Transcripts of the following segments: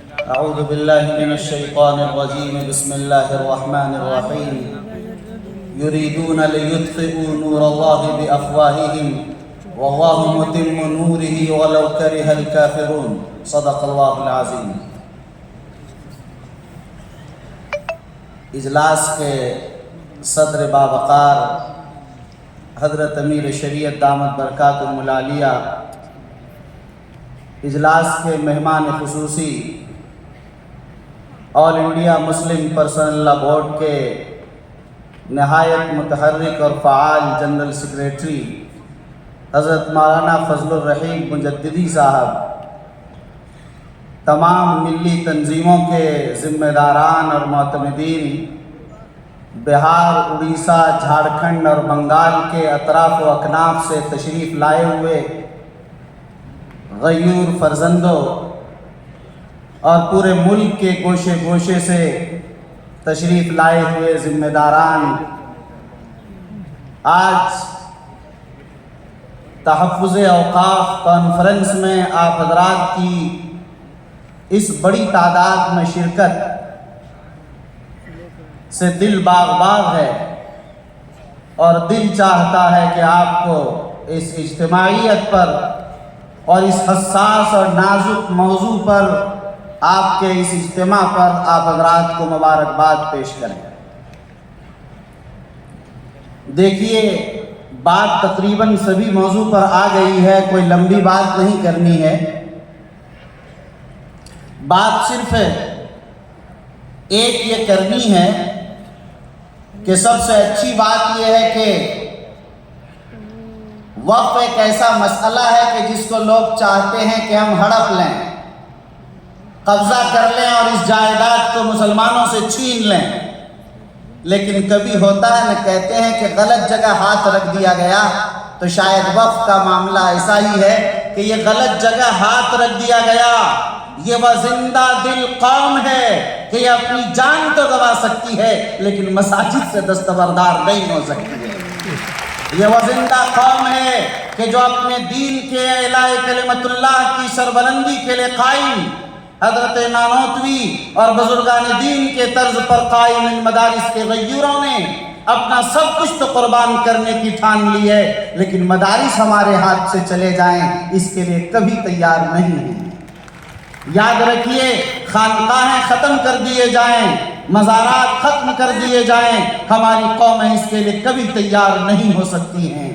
اعوذ باللہ من الشیطان الرجیم بسم اللہ الرحمن الرحیم یریدون لیطفئوا نور اللہ بافواہہم واللہ متم نورہ ولو کرہ الکافرون صدق اللہ العظیم۔ اجلاس کے صدر باوقار حضرت امیر شریعت دامت برکاتہ العالیہ، اجلاس کے مہمان خصوصی آل انڈیا مسلم پرسنل لا بورڈ کے نہایت متحرک اور فعال جنرل سیکریٹری حضرت مولانا فضل الرحیم مجددی صاحب، تمام ملی تنظیموں کے ذمہ داران اور معتمدین، بہار، اڑیسہ، جھارکھنڈ اور بنگال کے اطراف و اکناف سے تشریف لائے ہوئے غیور فرزندوں اور پورے ملک کے گوشے گوشے سے تشریف لائے ہوئے ذمہ داران، آج تحفظ اوقاف کانفرنس میں آپ حضرات کی اس بڑی تعداد میں شرکت سے دل باغ باغ ہے اور دل چاہتا ہے کہ آپ کو اس اجتماعیت پر اور اس حساس اور نازک موضوع پر، آپ کے اس اجتماع پر آپ حضرات کو مبارکباد پیش کریں۔ دیکھیے، بات تقریباً سبھی موضوع پر آ گئی ہے، کوئی لمبی بات نہیں کرنی ہے، بات صرف ایک یہ کرنی ہے کہ سب سے اچھی بات یہ ہے کہ وقف ایک ایسا مسئلہ ہے کہ جس کو لوگ چاہتے ہیں کہ ہم ہڑپ لیں، قبضہ کر لیں اور اس جائیداد کو مسلمانوں سے چھین لیں، لیکن کبھی ہوتا ہے نہ کہتے ہیں کہ غلط جگہ ہاتھ رکھ دیا گیا، تو شاید وقف کا معاملہ ایسا ہی ہے کہ یہ غلط جگہ ہاتھ رکھ دیا گیا۔ یہ وہ زندہ دل قوم ہے کہ یہ اپنی جان تو گوا سکتی ہے لیکن مساجد سے دستبردار نہیں ہو سکتی ہے۔ یہ وہ زندہ قوم ہے کہ جو اپنے دین کے اعلاء کلمت اللہ کی سربلندی کے لیے قائم، حضرت نانوتوی اور بزرگان دین کے طرز پر قائم ان مدارس کے غیوروں نے اپنا سب کچھ تو قربان کرنے کی ٹھان لی ہے، لیکن مدارس ہمارے ہاتھ سے چلے جائیں اس کے لیے کبھی تیار نہیں ہیں۔ یاد رکھیے، خانقاہیں ختم کر دیے جائیں، مزارات ختم کر دیے جائیں، ہماری قومیں اس کے لیے کبھی تیار نہیں ہو سکتی ہیں۔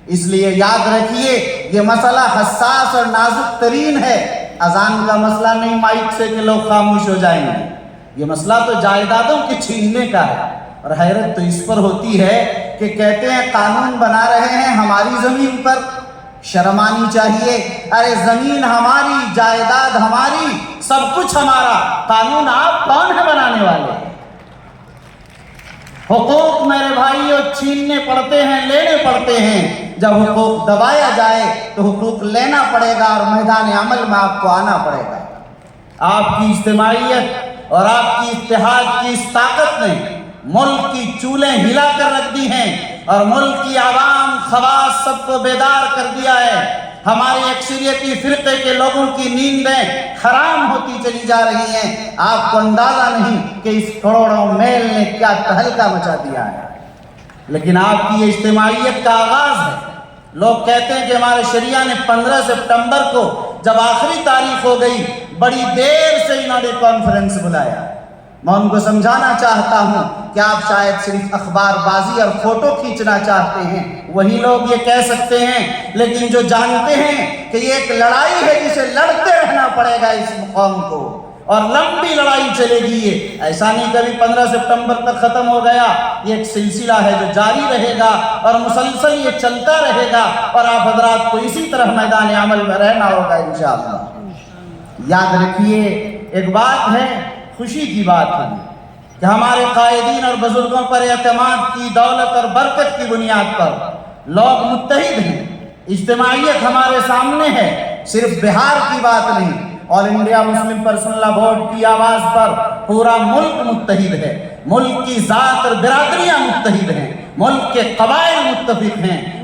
اس لیے یاد رکھیے، یہ مسئلہ حساس اور نازک ترین ہے۔ اذان کا مسئلہ نہیں مائک سے کہ لوگ خاموش ہو جائیں گے، یہ مسئلہ تو جائیدادوں کے چھیننے کا ہے۔ اور حیرت تو اس پر ہوتی ہے کہ کہتے ہیں قانون بنا رہے ہیں ہماری زمین پر، شرم آنی چاہیے۔ ارے زمین ہماری، جائیداد ہماری، سب کچھ ہمارا، قانون آپ کون ہے بنانے والے؟ حقوق میرے بھائیوں چھیننے پڑتے ہیں، لینے پڑتے ہیں۔ جب حقوق دبایا جائے تو حقوق لینا پڑے گا اور میدان عمل میں آپ کو آنا پڑے گا۔ آپ کی اجتماعیت اور آپ کی اتحاد کی اس طاقت نے ملک کی چولیں ہلا کر رکھ دی ہیں اور ملک کی عوام، خواص سب کو بیدار کر دیا ہے۔ ہماری اکثریتی فرقے کے لوگوں کی نیندیں حرام ہوتی چلی جا رہی ہیں۔ آپ کو اندازہ نہیں کہ اس کروڑوں میل نے کیا تہلکہ مچا دیا ہے، لیکن آپ کی یہ اجتماعیت کا آغاز ہے۔ لوگ کہتے ہیں کہ ہمارے شریعہ نے 15 سپٹمبر کو جب آخری تاریخ ہو گئی، بڑی دیر سے انہوں نے کانفرنس بلایا۔ میں ان کو سمجھانا چاہتا ہوں کہ آپ شاید صرف اخبار بازی اور فوٹو کھینچنا چاہتے ہیں، وہی لوگ یہ کہہ سکتے ہیں، لیکن جو جانتے ہیں کہ یہ ایک لڑائی ہے جسے لڑتے رہنا پڑے گا اس قوم کو، اور لمبی لڑائی چلے گی۔ یہ ایسا نہیں کبھی 15 سپٹمبر تک ختم ہو گیا، یہ ایک سلسلہ ہے جو جاری رہے گا اور مسلسل یہ چلتا رہے گا، اور آپ حضرات کو اسی طرح میدان عمل میں رہنا ہوگا انشاءاللہ۔ یاد رکھیے، ایک بات ہے، خوشی کی بات ہے کہ ہمارے قائدین اور بزرگوں پر اعتماد کی دولت اور برکت کی بنیاد پر لوگ متحد ہیں۔ اجتماعیت ہمارے سامنے ہے، صرف بہار کی بات نہیں، آل انڈیا مسلم پرسنل لا بورڈ کی آواز پر پورا ملک متحد ہے۔ ملک کی ذات اور برادریاں متحد ہیں، ملک کے قبائل متفق ہیں،